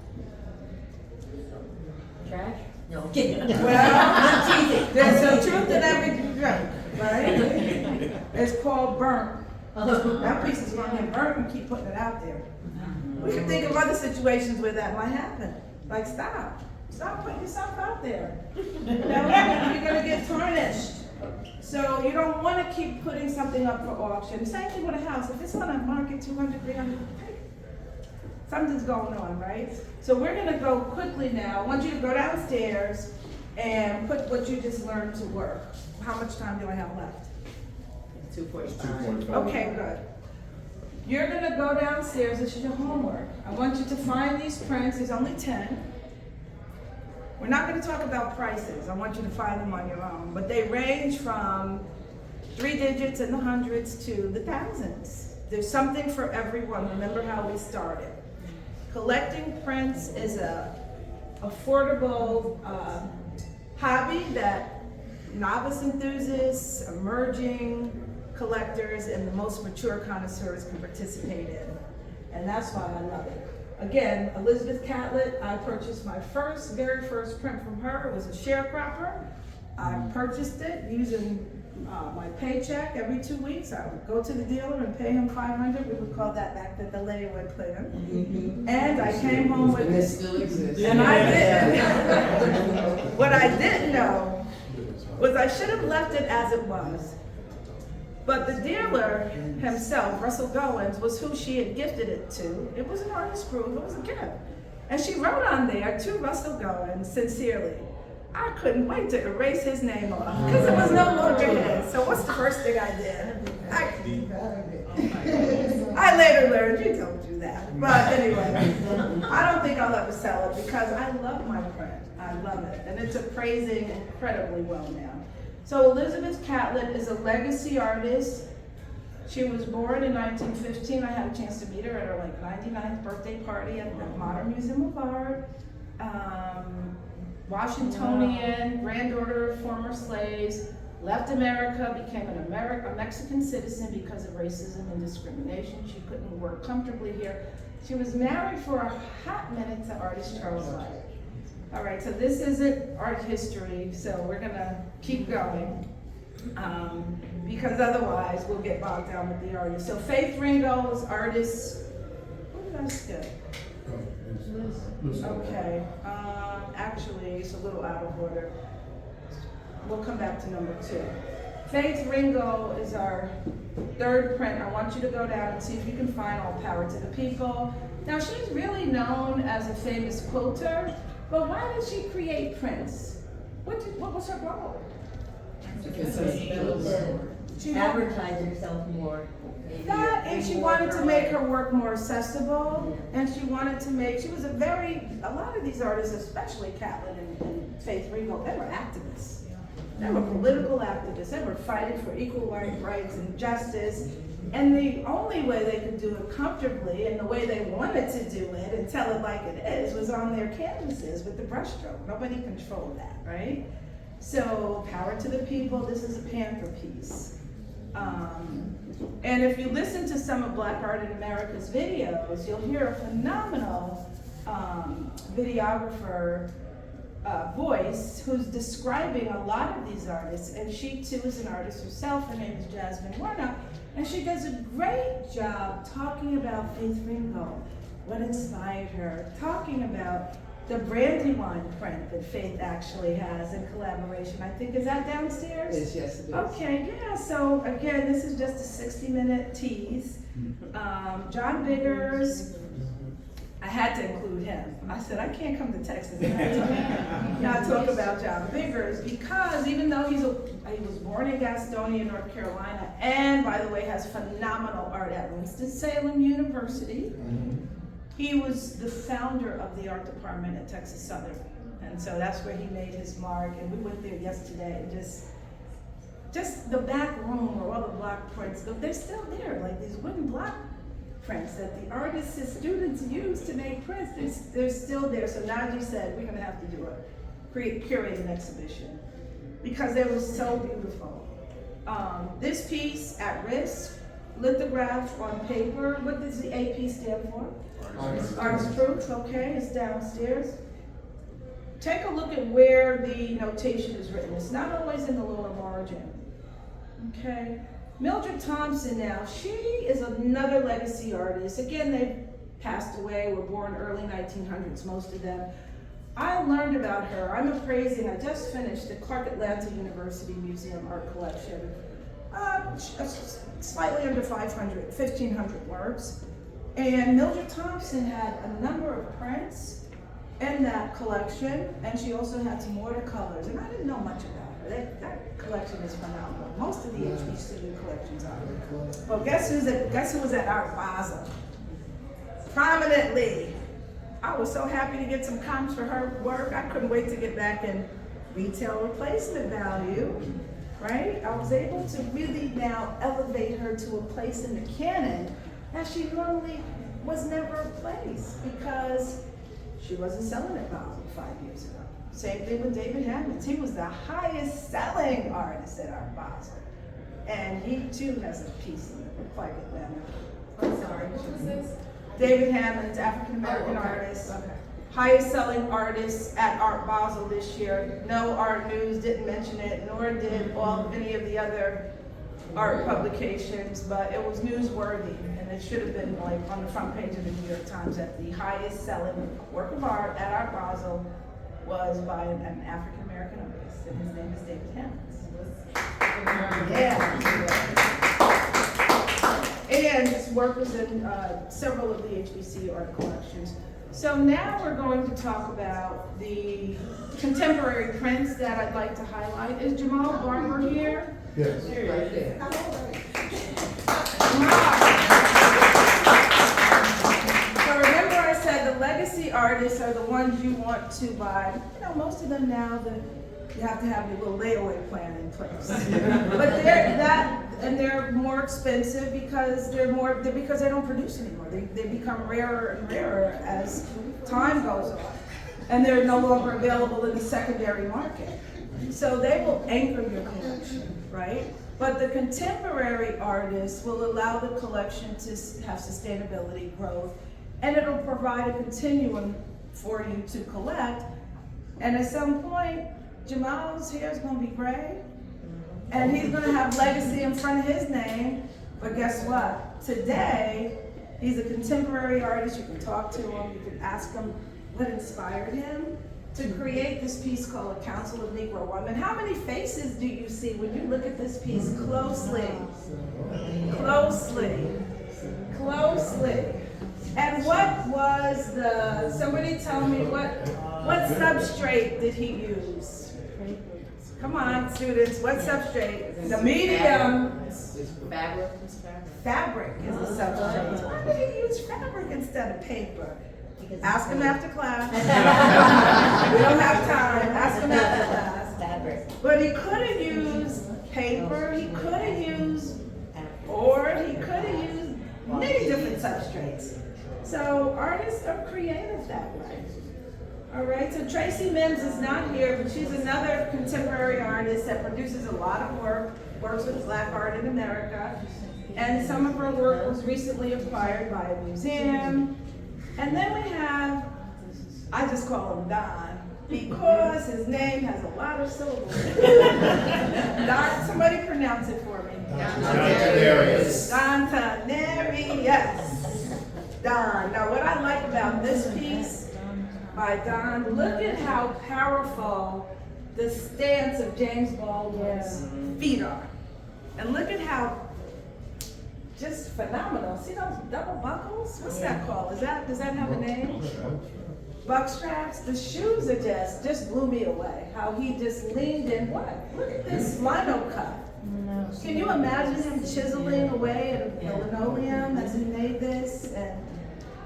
Trash? No, I'm kidding. Well, there's some truth in every drink, right? It's called burnt. That piece is gonna get burnt and keep putting it out there. We can think of other situations where that might happen. Like, stop putting yourself out there. You know, you're gonna get tarnished. So you don't wanna keep putting something up for auction. Same thing with a house. If it's on a market, 200, 300, something's going on, right? So we're gonna go quickly now. I want you to go downstairs and put what you just learned to work. How much time do I have left? 2:45. Okay, good. You're gonna go downstairs, this is your homework. I want you to find these prints, there's only 10. We're not gonna talk about prices, I want you to find them on your own, but they range from 3 digits in the hundreds to the thousands. There's something for everyone, remember how we started. Collecting prints is a affordable hobby that novice enthusiasts, emerging collectors, and the most mature connoisseurs can participate in. And that's why I love it. Again, Elizabeth Catlett, I purchased my very first print from her. It was a sharecropper. I purchased it using my paycheck every 2 weeks. I would go to the dealer and pay him $500. We would call that back the layaway plan. And I came home with And this still exists. and I didn't. What I didn't know was I should have left it as it was. But the dealer himself, Russell Goins, was who she had gifted it to. It was an artist group, it was a gift. And she wrote on there, to Russell Goins, sincerely. I couldn't wait to erase his name off, because it was no longer his. So what's the first thing I did? I later learned you don't do that. But anyway, I don't think I'll ever sell it because I love my print. I love it. And it's appraising incredibly well now. So Elizabeth Catlett is a legacy artist. She was born in 1915. I had a chance to meet her at her 99th birthday party at the Modern Museum of Art. Washingtonian, granddaughter of former slaves, left America, became a Mexican citizen because of racism and discrimination. She couldn't work comfortably here. She was married for a hot minute to artist Charles Light. All right, so this isn't art history, so we're gonna keep going because otherwise we'll get bogged down with the artists. So Faith Ringo's artist, what did I skip? Okay, actually it's a little out of order. We'll come back to number 2. Faith Ringo is our third print. I want you to go down and see if you can find All Power to the People. Now she's really known as a famous quilter. But why did she create prints? What was her goal? She advertised herself more. That, and she wanted to make her work more accessible, and she wanted to make, she was a lot of these artists, especially Catlett and Faith Ringo, they were activists. They were political activists. They were fighting for equal rights and justice. And the only way they could do it comfortably and the way they wanted to do it and tell it like it is was on their canvases with the brushstroke. Nobody controlled that, right? So, Power to the People, this is a Panther piece. And if you listen to some of Black Art in America's videos, you'll hear a phenomenal videographer voice who's describing a lot of these artists, and she too is an artist herself. Her name is Jasmine Warnock, and she does a great job talking about Faith Ringo, what inspired her, talking about the Brandywine print that Faith actually has in collaboration. I think, is that downstairs? Yes, it is. Okay, yeah, so again, this is just a 60-minute tease. John Biggers, I had to include him. I said, I can't come to Texas and not talk about John Biggers, because even though he was born in Gastonia, North Carolina, and by the way, has phenomenal art at Winston-Salem University. He was the founder of the art department at Texas Southern, And so that's where he made his mark, and we went there yesterday, and just the back room where all the block prints, they're still there, like these wooden block prints that the artists and students use to make prints, they're still there. So Najee said, we're gonna have to do curate an exhibition, because they were so beautiful. This piece, At Risk, lithographed on paper. What does the AP stand for? Artist Proof, okay, it's downstairs. Take a look at where the notation is written. It's not always in the lower margin, okay? Mildred Thompson now, she is another legacy artist. Again, they passed away, were born early 1900s, most of them. I learned about her. I'm appraising, I just finished the Clark Atlanta University Museum art collection. Slightly under 500, 1,500 works. And Mildred Thompson had a number of prints in that collection, and she also had some watercolors, and I didn't know much about her. That collection is phenomenal. Most of the HBCU collections are. Well, guess who was at Art Basel? Prominently. I was so happy to get some comps for her work. I couldn't wait to get back in retail replacement value, right? I was able to really now elevate her to a place in the canon that she normally was never placed, because she wasn't selling at Basel 5 years ago. Same thing with David Hammonds. He was the highest selling artist at Art Basel. And he too has a piece in Clark Atlanta. I'm sorry, what was this? David Hammonds, African American artist. Okay. Highest selling artist at Art Basel this year. No Art News didn't mention it, nor did any of the other art publications, but it was newsworthy, and it should have been like on the front page of the New York Times that the highest selling work of art at Art Basel was by an African American artist, and his name is David Hammonds. Yeah. And his work was in several of the HBCU art collections. So now we're going to talk about the contemporary prints that I'd like to highlight. Is Jamal Barber here? Yes. Right there. So remember I said the legacy artists are the ones you want to buy. You know, most of them now, you have to have your little layaway plan in place. But they're more expensive because because they don't produce anymore. They become rarer and rarer as time goes on. And they're no longer available in the secondary market. So they will anchor your collection, right? But the contemporary artists will allow the collection to have sustainability, growth, and it'll provide a continuum for you to collect. And at some point, Jamal's hair is going to be gray, and he's going to have legacy in front of his name. But guess what? Today, he's a contemporary artist. You can talk to him, you can ask him what inspired him to create this piece called A Council of Negro Women. How many faces do you see when you look at this piece closely? Closely. Closely. And what was somebody tell me what substrate did he use? Come on, students, what substrate? The medium. It's fabric. Fabric is the substrate. Why did he use fabric instead of paper? Ask him after class. We don't have time. Ask him after class. Fabric. But he could have used paper, he could have used board, he could have used many different substrates. So artists are creative that way. All right, so Tracy Mims is not here, but she's another contemporary artist that produces a lot of work, works with Black art in America. And some of her work was recently acquired by a museum. And then we have, I just call him Don, because his name has a lot of syllables. Don, somebody pronounce it for me. Don Taneri, yes. Don. Now what I like about this piece by Don, look at how powerful the stance of James Baldwin's feet are. And look at how just phenomenal. See those double buckles? What's that called? Does that have a name? Buck straps. The shoes are just blew me away. How he just leaned in. What? Look at this lino cut. Can you imagine him chiseling away at the linoleum as he made this? And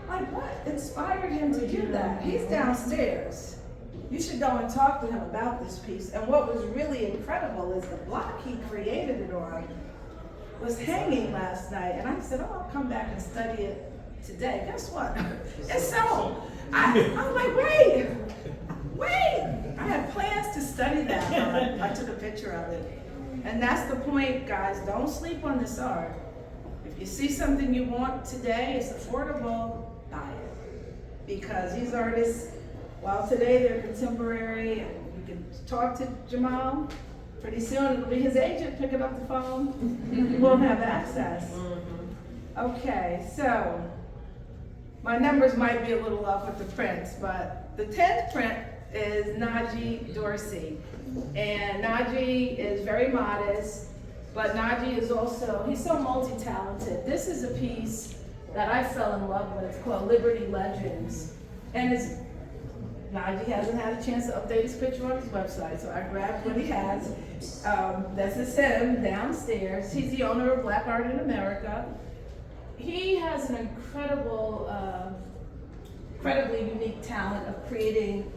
like, what inspired him to do that? He's downstairs. You should go and talk to him about this piece. And what was really incredible is the block he created it on was hanging last night. And I said, oh, I'll come back and study it today. Guess what? It's so, I'm like, wait. I had plans to study that, but I took a picture of it. And that's the point, guys. Don't sleep on this art. If you see something you want today, it's affordable, buy it. Because these artists, while today they're contemporary, and you can talk to Jamal, pretty soon it'll be his agent picking up the phone. You won't have access. Okay, so my numbers might be a little off with the prints, but the 10th print is Najee Dorsey. And Najee is very modest, but Najee is also, he's so multi-talented. This is a piece that I fell in love with. It's called Liberty Legends. And it's, Najee hasn't had a chance to update his picture on his website, so I grabbed what he has. This is him downstairs. He's the owner of Black Art in America. He has an incredibly unique talent of creating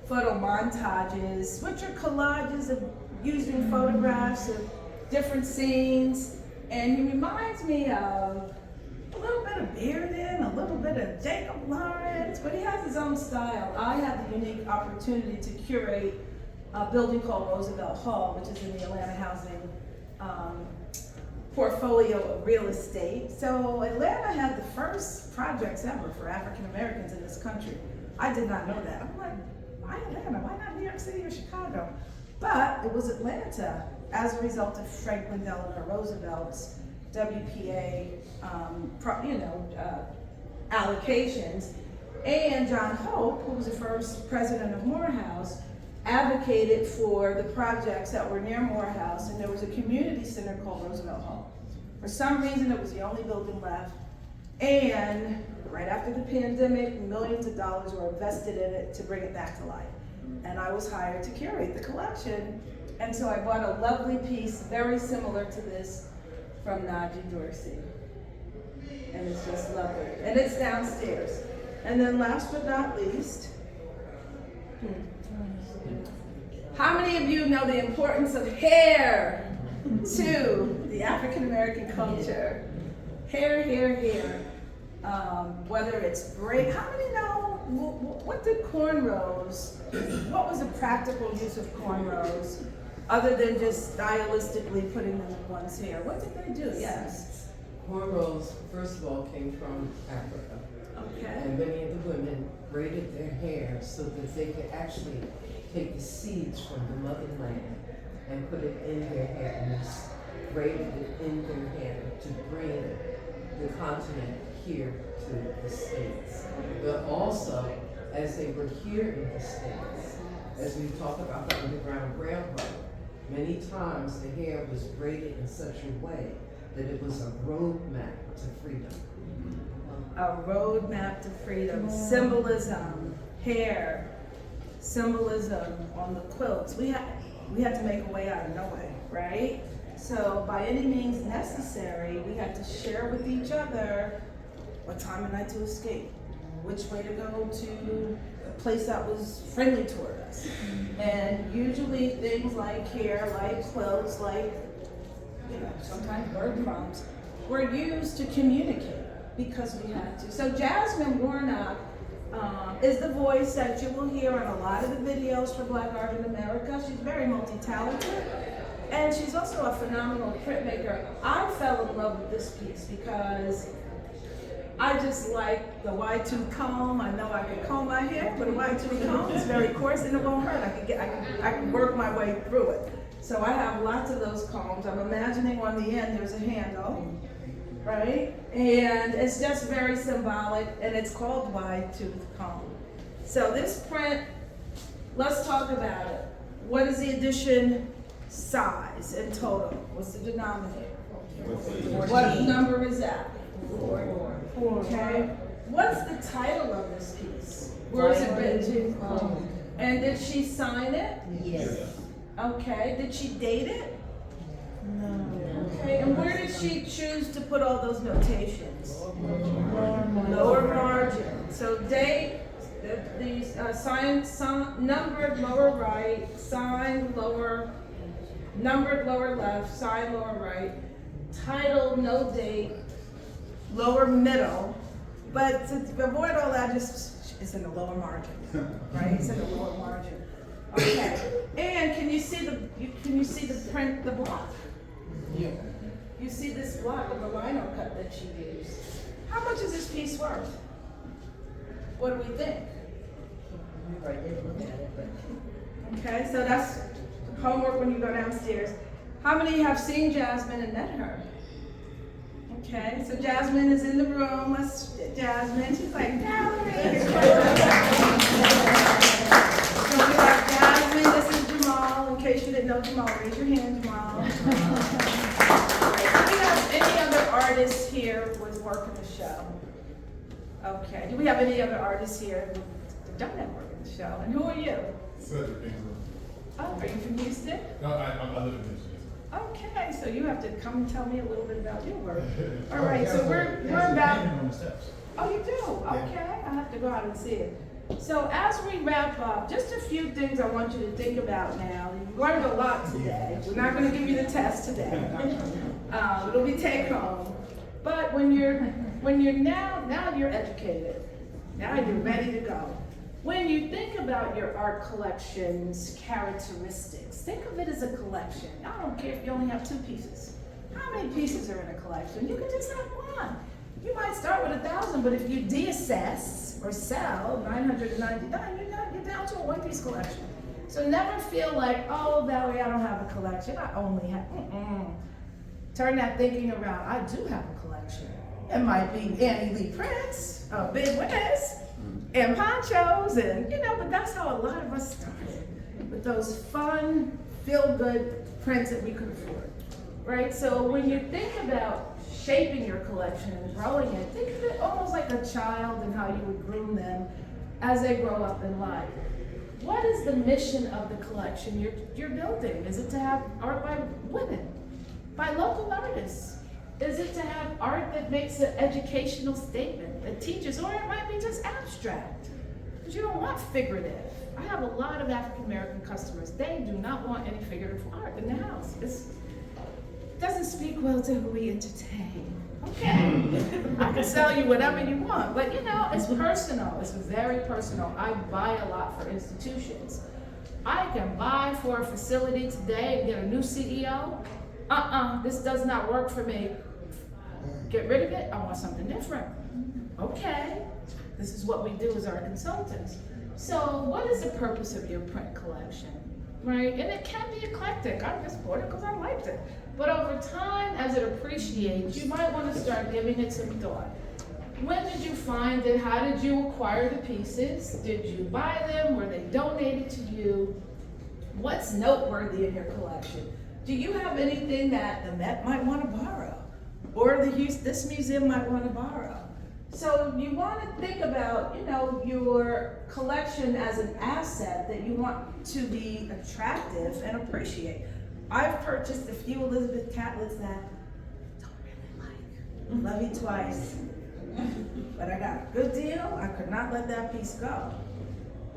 photo montages, which are collages of using photographs of different scenes. And he reminds me of a little bit of Bearden, a little bit of Jacob Lawrence, but he has his own style. I had the unique opportunity to curate a building called Roosevelt Hall, which is in the Atlanta housing portfolio of real estate. So Atlanta had the first projects ever for African Americans in this country. I did not know that. I'm like, why Atlanta? Why not New York City or Chicago? But it was Atlanta as a result of Franklin Delano Roosevelt's WPA, allocations. And John Hope, who was the first president of Morehouse, advocated for the projects that were near Morehouse, and there was a community center called Roosevelt Hall. For some reason, it was the only building left. And right after the pandemic, millions of dollars were invested in it to bring it back to life. And I was hired to curate the collection. And so I bought a lovely piece, very similar to this, from Najee Dorsey. And it's just lovely. And it's downstairs. And then last but not least, how many of you know the importance of hair to the African American culture? Hair. Whether it's braid, how many know, what did cornrows, what was the practical use of cornrows, other than just stylistically putting them in one's hair? What did they do? Yes. Cornrows, first of all, came from Africa. Okay. And many of the women braided their hair so that they could actually take the seeds from the motherland and put it in their hair, and just braided it in their hair to bring the continent here to the States. But also, as they were here in the States, as we talk about the Underground Railroad, many times the hair was braided in such a way that it was a roadmap to freedom. A roadmap to freedom, symbolism, hair, symbolism on the quilts. We had to make a way out of no way, right? So by any means necessary, we had to share with each other what time of night to escape, which way to go to a place that was friendly toward us. And usually things like hair, like quilts, like, sometimes bird crumbs, were used to communicate because we had to. So Jasmine Warnock is the voice that you will hear in a lot of the videos for Black Art in America. She's very multi-talented, and she's also a phenomenal printmaker. I fell in love with this piece because I just like the wide-tooth comb. I know I can comb my hair with a wide-tooth comb. It's very coarse and it won't hurt. I can work my way through it. So I have lots of those combs. I'm imagining on the end there's a handle, right? And it's just very symbolic, and it's called wide-tooth comb. So this print, let's talk about it. What is the edition size in total? What's the denominator? What number is that? 4. Okay. What's the title of this piece? Where is it written? And did she sign it? Yes. Okay. Did she date it? No. Okay. And where did she choose to put all those notations? Lower margin. So date, These numbered lower right, signed lower, numbered lower left, signed lower right, title no date, lower middle, but to avoid all that, just it's in the lower margin, right? It's in the lower margin. Okay. And can you see the print, the block? Yeah. You see this block of the lino cut that she used. How much is this piece worth? What do we think? I didn't look at it, but. Okay, so that's homework when you go downstairs. How many have seen Jasmine and met her? Okay, so Jasmine is in the room. Jasmine, she's like, Valerie. So we have Jasmine, this is Jamal. In case you didn't know Jamal, raise your hand, Jamal. Do we have any other artists here with work in the show? Okay, do we have any other artists here who don't have work in the show? And who are you? Cedric Ingram. Oh, are you from Houston? No, I live in Houston. Okay, so you have to come and tell me a little bit about your work. All right, so we're about. On the steps. Oh, you do? Okay, I have to go out and see it. So as we wrap up, just a few things I want you to think about now. You've learned a lot today. We're not going to give you the test today. It'll be take home. But when you're now you're educated. Now you're ready to go. When you think about your art collection's characteristics, think of it as a collection. I don't care if you only have 2 pieces. How many pieces are in a collection? You can just have one. You might start with 1,000, but if you de-assess or sell 999, you're down to a 1-piece collection. So never feel like, oh, Valerie, I don't have a collection. I only have, Turn that thinking around. I do have a collection. It might be Annie Lee prints, Big Wiz, and ponchos, and but that's how a lot of us started, with those fun, feel-good prints that we could afford, right? So when you think about shaping your collection and growing it, think of it almost like a child and how you would groom them as they grow up in life. What is the mission of the collection you're building? Is it to have art by women, by local artists? Is it to have art that makes an educational statement that teaches, or it might be just abstract? Because you don't want figurative. I have a lot of African American customers. They do not want any figurative art in their house. It doesn't speak well to who we entertain. Okay, I can sell you whatever you want, but it's personal. It's very personal. I buy a lot for institutions. I can buy for a facility today and get a new CEO. This does not work for me. Get rid of it, I want something different. Okay, this is what we do as our consultants. So what is the purpose of your print collection, right? And it can be eclectic. I just bought it because I liked it. But over time, as it appreciates, you might want to start giving it some thought. When did you find it? How did you acquire the pieces? Did you buy them? Were they donated to you? What's noteworthy in your collection? Do you have anything that the Met might want to borrow? Or this museum might want to borrow? So you want to think about, your collection as an asset that you want to be attractive and appreciate. I've purchased a few Elizabeth Catlets that I don't really like. Love you twice. But I got a good deal. I could not let that piece go.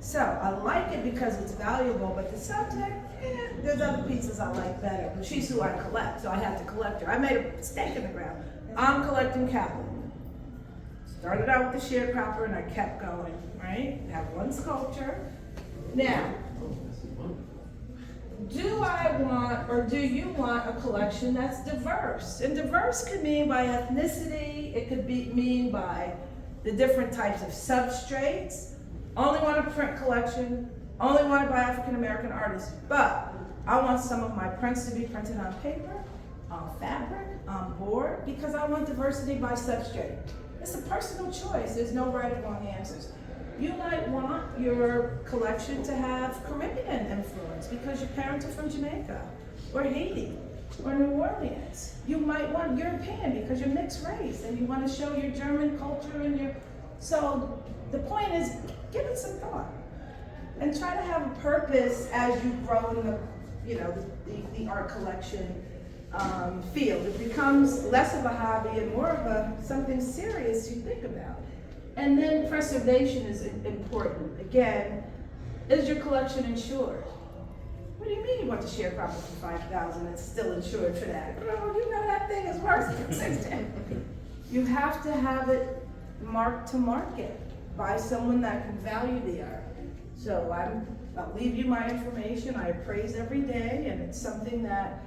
So I like it because it's valuable, but the subject, there's other pieces I like better. But she's who I collect, so I had to collect her. I made a stake in the ground. I'm collecting Catlett. Started out with the sharecropper and I kept going, right? I have one sculpture. Now, do I want, or do you want a collection that's diverse? And diverse could mean by ethnicity, it could mean by the different types of substrates. Only want a print collection, only want to buy African American artists, but I want some of my prints to be printed on paper, on fabric, on board, because I want diversity by substrate. It's a personal choice, there's no right or wrong answers. You might want your collection to have Caribbean influence because your parents are from Jamaica, or Haiti, or New Orleans. You might want European because you're mixed race and you want to show your German culture and your, so the point is, give it some thought and try to have a purpose as you grow in the art collection field. It becomes less of a hobby and more of something serious you think about. And then preservation is important. Again, is your collection insured? What do you mean you want to share property for $5,000 and it's still insured for that? Bro, you know that thing is worth $6,000. You have to have it marked to market by someone that can value the art. So I'll leave you my information. I appraise every day, and it's something that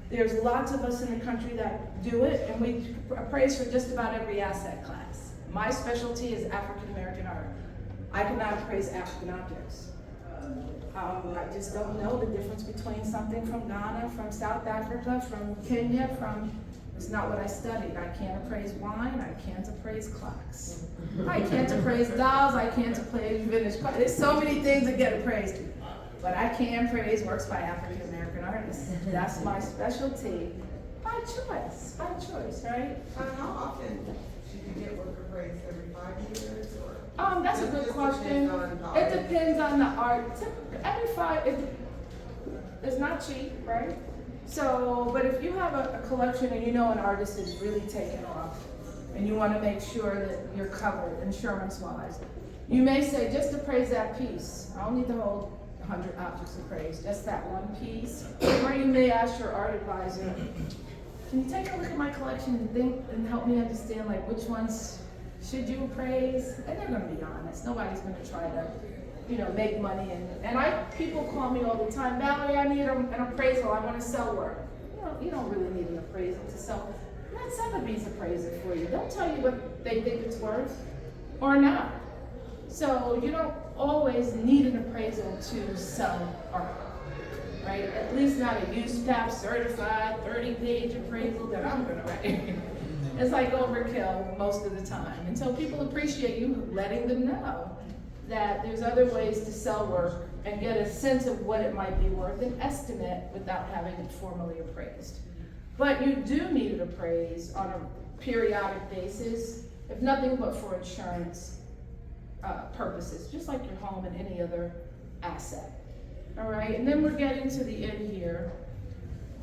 there's lots of us in the country that do it, and we appraise for just about every asset class. My specialty is African American art. I cannot appraise African objects. I just don't know the difference between something from Ghana, from South Africa, from Kenya, it's not what I studied. I can't appraise wine, I can't appraise clocks. I can't appraise dolls, I can't appraise vintage clocks. There's so many things that get appraised. But I can appraise works by African American artists. That's my specialty. By choice, right? How often should you get work appraised? Every 5 years or? That's a good question. It depends on the art. Every 5, it's not cheap, right? So, but if you have a collection and you know an artist is really taking off, and you want to make sure that you're covered insurance-wise, you may say, just appraise that piece. I don't need the whole 100 objects appraised, just that one piece. Or you may ask your art advisor, can you take a look at my collection and think and help me understand like which ones should you appraise? And they're gonna be honest. Nobody's gonna try to, make money. And people call me all the time, Valerie, I need an appraisal, I wanna sell work. You don't really need an appraisal to sell. Let Sotheby's appraise it for you. They'll tell you what they think it's worth or not. So you don't always need an appraisal to sell art, right? At least not a USPAP certified 30-page appraisal that I'm gonna write. It's like overkill most of the time. And so people appreciate you letting them know that there's other ways to sell work and get a sense of what it might be worth, an estimate without having it formally appraised. But you do need it appraised on a periodic basis, if nothing but for insurance purposes, just like your home and any other asset. All right, and then we're getting to the end here.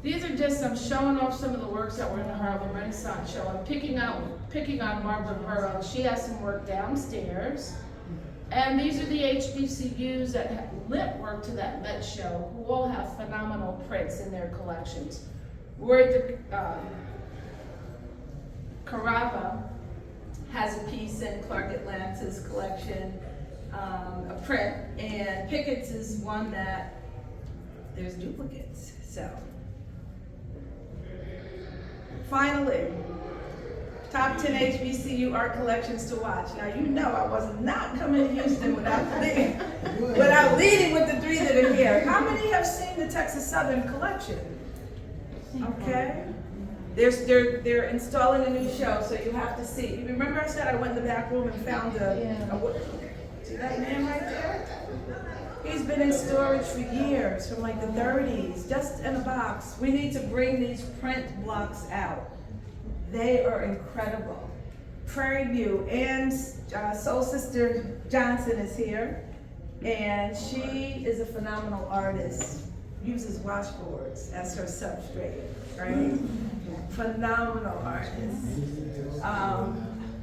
These are just showing off some of the works that were in the Harlem Renaissance show. I'm picking on Margaret Burrow. She has some work downstairs. And these are the HBCUs that have lent work to that Met show, who all have phenomenal prints in their collections. We're at the Carava has a piece in Clark Atlanta's collection, a print, and Pickett's is one that there's duplicates, so. Finally, top 10 HBCU art collections to watch. Now you know I was not coming to Houston without leading with the 3 that are here. How many have seen the Texas Southern collection? Okay. They're installing a new show, so you have to see. You remember I said I went in the back room and found see that man right there? He's been in storage for years, from like the 30s, just in a box. We need to bring these print blocks out. They are incredible. Prairie View, Ann's soul sister Johnson is here, and she is a phenomenal artist. Uses washboards as her substrate, right? Phenomenal artist.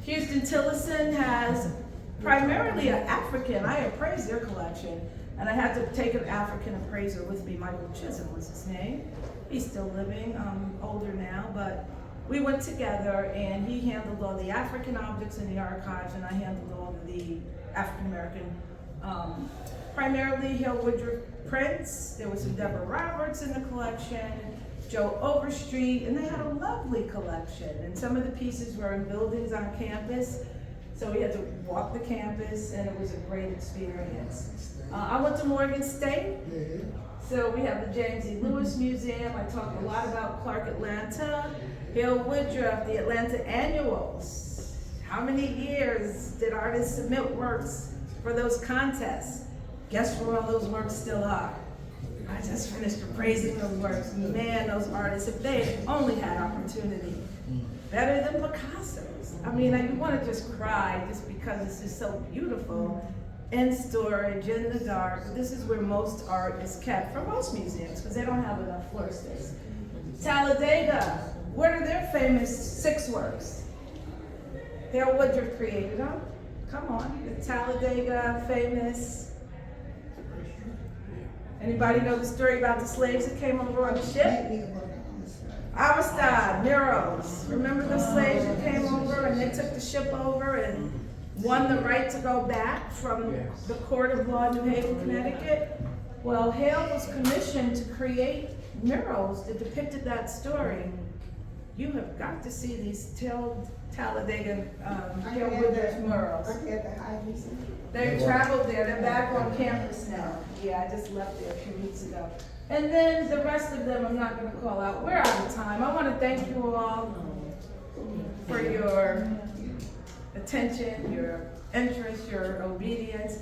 Houston Tillison has primarily an African. I appraised their collection, and I had to take an African appraiser with me. Michael Chisholm was his name. He's still living, older now, but we went together, and he handled all the African objects in the archives, and I handled all of the African American, primarily Hill Woodruff prints. There was some Deborah Roberts in the collection, Joe Overstreet, and they had a lovely collection. And some of the pieces were in buildings on campus, so we had to walk the campus, and it was a great experience. I went to Morgan State, so we have the James E. Lewis Museum. I talked a lot about Clark Atlanta, Hill Woodruff, the Atlanta Annuals. How many years did artists submit works for those contests? Guess where all those works still are? I just finished appraising those works. Man, those artists, if they had only had opportunity, better than Picasso's. I mean, you want to just cry just because it's just so beautiful. In storage, in the dark. This is where most art is kept for most museums because they don't have enough floor space. Talladega, what are their famous 6 works? Hill Woodruff created them. Come on, the Talladega famous. Anybody know the story about the slaves that came over on the ship? Amistad, murals. Remember the slaves who came over and they took the ship over and won the right to go back from the Court of Law in New Haven, Connecticut? Well, Hale was commissioned to create murals that depicted that story. You have got to see these Talladega Hale Woodruff murals. They traveled there, they're back on campus now. Yeah, I just left there a few weeks ago. And then the rest of them I'm not gonna call out. We're out of time. I wanna thank you all for your attention, your interest, your obedience.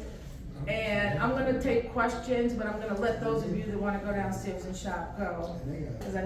And I'm gonna take questions, but I'm gonna let those of you that wanna go downstairs and shop go. 'Cause I